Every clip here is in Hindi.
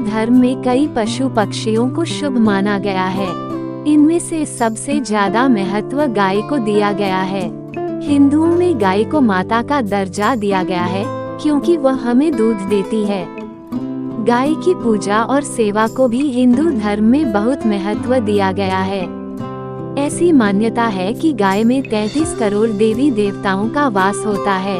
धर्म में कई पशु पक्षियों को शुभ माना गया है। इनमें से सबसे ज्यादा महत्व गाय को दिया गया है। हिंदुओं में गाय को माता का दर्जा दिया गया है क्योंकि वह हमें दूध देती है। गाय की पूजा और सेवा को भी हिंदू धर्म में बहुत महत्व दिया गया है। ऐसी मान्यता है कि गाय में 33 करोड़ देवी देवताओं का वास होता है।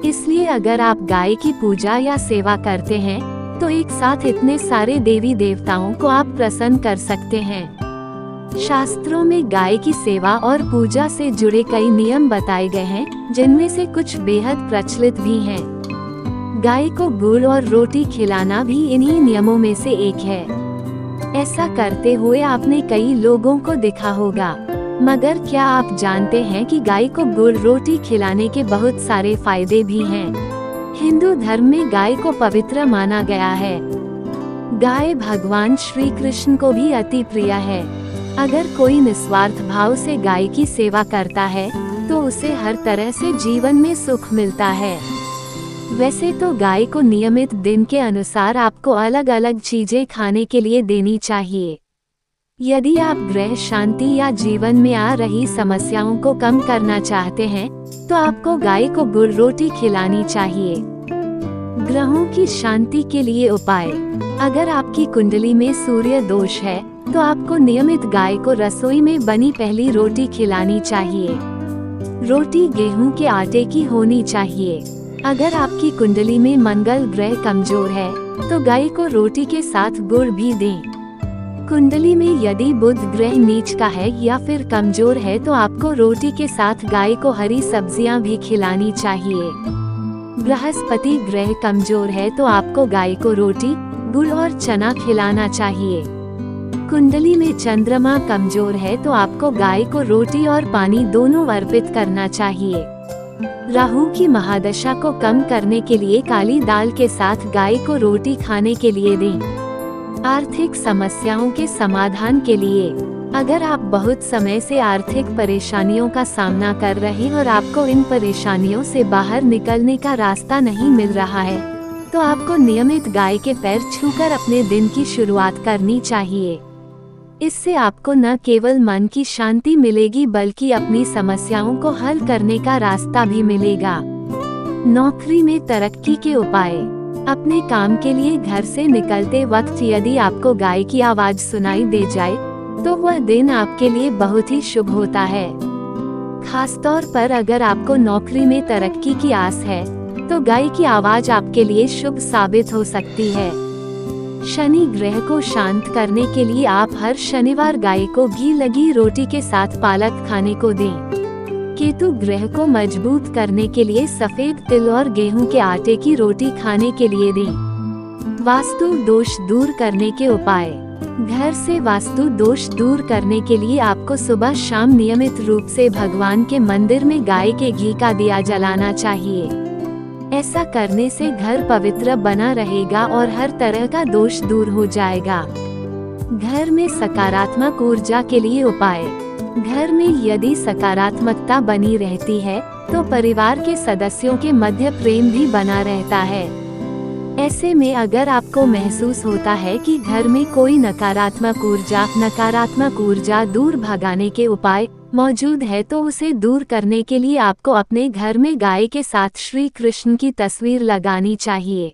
इसलिए अगर आप गाय की पूजा या सेवा करते हैं तो एक साथ इतने सारे देवी देवताओं को आप प्रसन्न कर सकते हैं। शास्त्रों में गाय की सेवा और पूजा से जुड़े कई नियम बताए गए हैं, जिनमें से कुछ बेहद प्रचलित भी हैं। गाय को गुड़ और रोटी खिलाना भी इन्हीं नियमों में से एक है। ऐसा करते हुए आपने कई लोगों को देखा होगा, मगर क्या आप जानते हैं कि गाय को गुड़ रोटी खिलाने के बहुत सारे फायदे भी हैं। हिंदू धर्म में गाय को पवित्र माना गया है। गाय भगवान श्री कृष्ण को भी अति प्रिय है। अगर कोई निस्वार्थ भाव से गाय की सेवा करता है तो उसे हर तरह से जीवन में सुख मिलता है। वैसे तो गाय को नियमित दिन के अनुसार आपको अलग अलग चीजें खाने के लिए देनी चाहिए। यदि आप गृह शांति या जीवन में आ रही समस्याओं को कम करना चाहते हैं तो आपको गाय को गुड़ रोटी खिलानी चाहिए। ग्रहों की शांति के लिए उपाय। अगर आपकी कुंडली में सूर्य दोष है तो आपको नियमित गाय को रसोई में बनी पहली रोटी खिलानी चाहिए। रोटी गेहूं के आटे की होनी चाहिए। अगर आपकी कुंडली में मंगल ग्रह कमजोर है तो गाय को रोटी के साथ गुड़ भी दें। कुंडली में यदि बुध ग्रह नीच का है या फिर कमजोर है तो आपको रोटी के साथ गाय को हरी सब्जियां भी खिलानी चाहिए। बृहस्पति ग्रह कमजोर है तो आपको गाय को रोटी, गुड़ और चना खिलाना चाहिए। कुंडली में चंद्रमा कमजोर है तो आपको गाय को रोटी और पानी दोनों अर्पित करना चाहिए। राहु की महादशा को कम करने के लिए काली दाल के साथ गाय को रोटी खाने के लिए दें। आर्थिक समस्याओं के समाधान के लिए। अगर आप बहुत समय से आर्थिक परेशानियों का सामना कर रहे और आपको इन परेशानियों से बाहर निकलने का रास्ता नहीं मिल रहा है तो आपको नियमित गाय के पैर छूकर अपने दिन की शुरुआत करनी चाहिए। इससे आपको न केवल मन की शांति मिलेगी बल्कि अपनी समस्याओं को हल करने का रास्ता भी मिलेगा। नौकरी में तरक्की के उपाय। अपने काम के लिए घर से निकलते वक्त यदि आपको गाय की आवाज सुनाई दे जाए तो वह दिन आपके लिए बहुत ही शुभ होता है। खासतौर पर अगर आपको नौकरी में तरक्की की आस है तो गाय की आवाज आपके लिए शुभ साबित हो सकती है। शनि ग्रह को शांत करने के लिए आप हर शनिवार गाय को घी लगी रोटी के साथ पालक खाने को दें। केतु ग्रह को मजबूत करने के लिए सफेद तिल और गेहूं के आटे की रोटी खाने के लिए दें। वास्तु दोष दूर करने के उपाय। घर से वास्तु दोष दूर करने के लिए आपको सुबह शाम नियमित रूप से भगवान के मंदिर में गाय के घी का दिया जलाना चाहिए। ऐसा करने से घर पवित्र बना रहेगा और हर तरह का दोष दूर हो जाएगा। घर में सकारात्मक ऊर्जा के लिए उपाय। घर में यदि सकारात्मकता बनी रहती है तो परिवार के सदस्यों के मध्य प्रेम भी बना रहता है। ऐसे में अगर आपको महसूस होता है कि घर में कोई नकारात्मक ऊर्जा दूर भगाने के उपाय मौजूद है तो उसे दूर करने के लिए आपको अपने घर में गाय के साथ श्री कृष्ण की तस्वीर लगानी चाहिए।